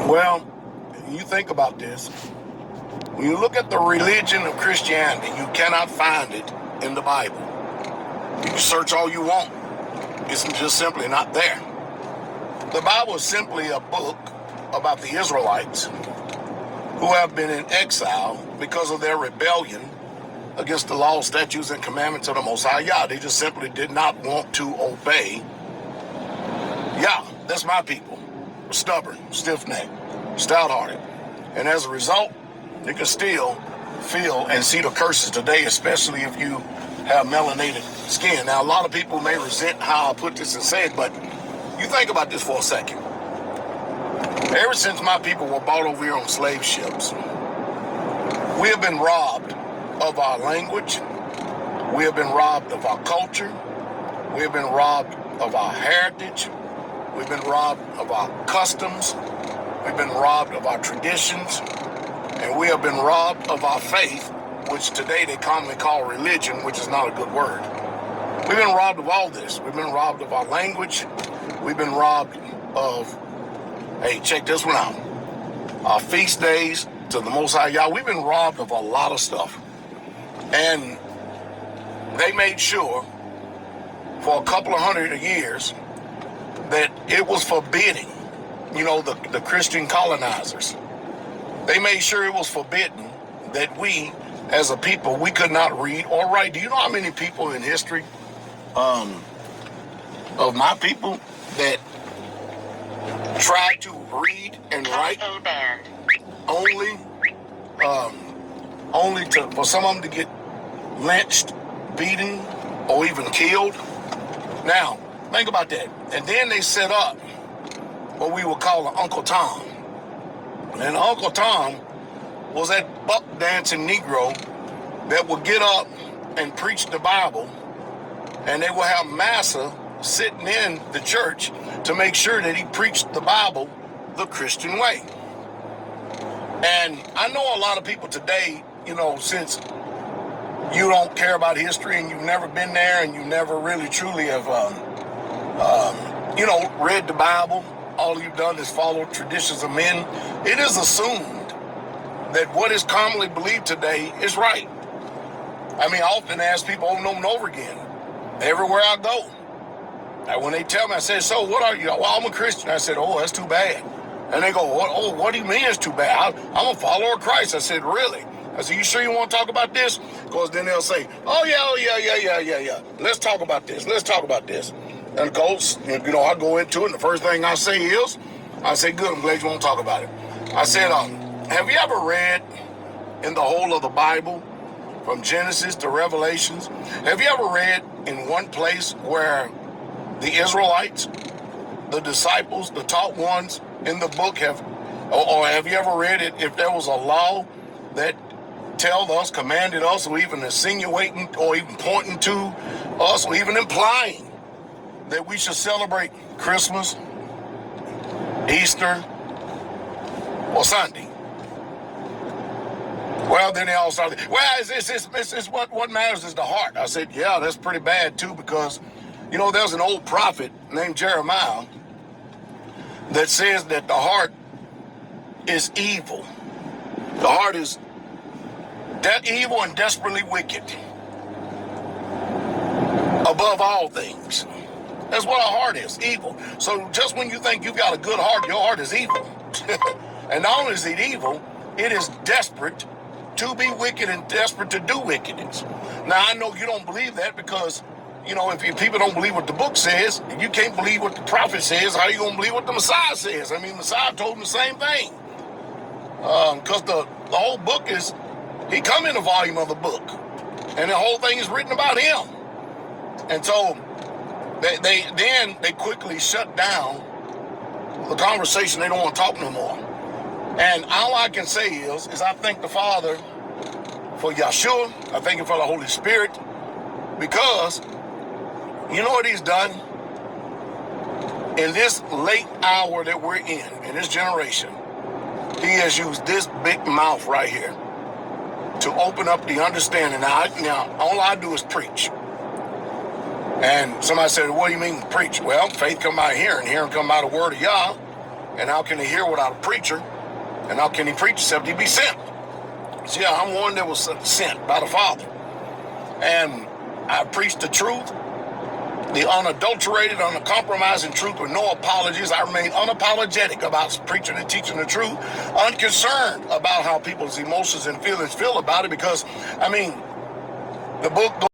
Well, you think about this. When you look at the religion of Christianity, you cannot find it in the Bible. You can search all you want. It's just simply not there. The Bible is simply a book about the Israelites who have been in exile because of their rebellion against the law, statutes, and commandments of the Most High Yah. They just simply did not want to obey Yah. That's my people. Stubborn, stiff-necked, stout-hearted. And as a result, you can still feel and see the curses today, especially if you have melanated skin. Now, a lot of people may resent how I put this and say it, but you think about this for a second. Ever since my people were brought over here on slave ships, we have been robbed of our language. We have been robbed of our culture. We have been robbed of our heritage. We've been robbed of our customs. We've been robbed of our traditions. And we have been robbed of our faith, which today they commonly call religion, which is not a good word. We've been robbed of all this. We've been robbed of our language. We've been robbed of, hey, check this one out, our feast days to the Most High Yah. We've been robbed of a lot of stuff. And they made sure for a couple of hundred years that it was forbidding, the Christian colonizers. They made sure it was forbidden that we, as a people, we could not read or write. Do you know how many people in history of my people that tried to read and write only for some of them to get lynched, beaten, or even killed? Now, think about that. And then they set up what we would call an Uncle Tom. And Uncle Tom was that buck dancing Negro that would get up and preach the Bible, and they would have Massa sitting in the church to make sure that he preached the Bible the Christian way. And I know a lot of people today, since you don't care about history and you've never been there and you never really truly have, read the Bible, all you've done is follow traditions of men. It is assumed that what is commonly believed today is right. I often ask people over and over again, everywhere I go. And when they tell me, I say, so what are you? Well, I'm a Christian. I said, oh, that's too bad. And they go, what do you mean it's too bad? I'm a follower of Christ. I said, really? I said, you sure you want to talk about this? Because then they'll say, oh, yeah. Let's talk about this. And of course, I go into it, and the first thing I say is, good, I'm glad you want to talk about it. I said, have you ever read in the whole of the Bible, from Genesis to Revelations, have you ever read in one place where the Israelites, the disciples, the taught ones in the book or have you ever read it if there was a law that commanded us, or even insinuating, or even pointing to us, or even implying that we should celebrate Christmas, Easter, or Sunday? Well, then they all started, it's what matters is the heart. I said, yeah, that's pretty bad too, because, there's an old prophet named Jeremiah that says that the heart is evil. The heart is that evil and desperately wicked above all things. That's what our heart is, evil. So just when you think you've got a good heart, your heart is evil. And not only is it evil, it is desperate to be wicked and desperate to do wickedness. Now, I know you don't believe that because, if people don't believe what the book says, and you can't believe what the prophet says, how are you going to believe what the Messiah says? Messiah told them the same thing. Because the whole book is, he come in the volume of the book. And the whole thing is written about him. And so they quickly shut down the conversation. They don't want to talk no more. And all I can say is I thank the Father for Yeshua. I thank him for the Holy Spirit, because you know what he's done? In this late hour that we're in this generation, he has used this big mouth right here to open up the understanding. Now all I do is preach. And somebody said, what do you mean preach? Well, faith come by hearing, hearing come by the word of Yah. And how can he hear without a preacher? And how can he preach except he be sent? See, I'm one that was sent by the Father. And I preached the truth, the unadulterated, uncompromising truth with no apologies. I remain unapologetic about preaching and teaching the truth, unconcerned about how people's emotions and feelings feel about it, because, I mean, the book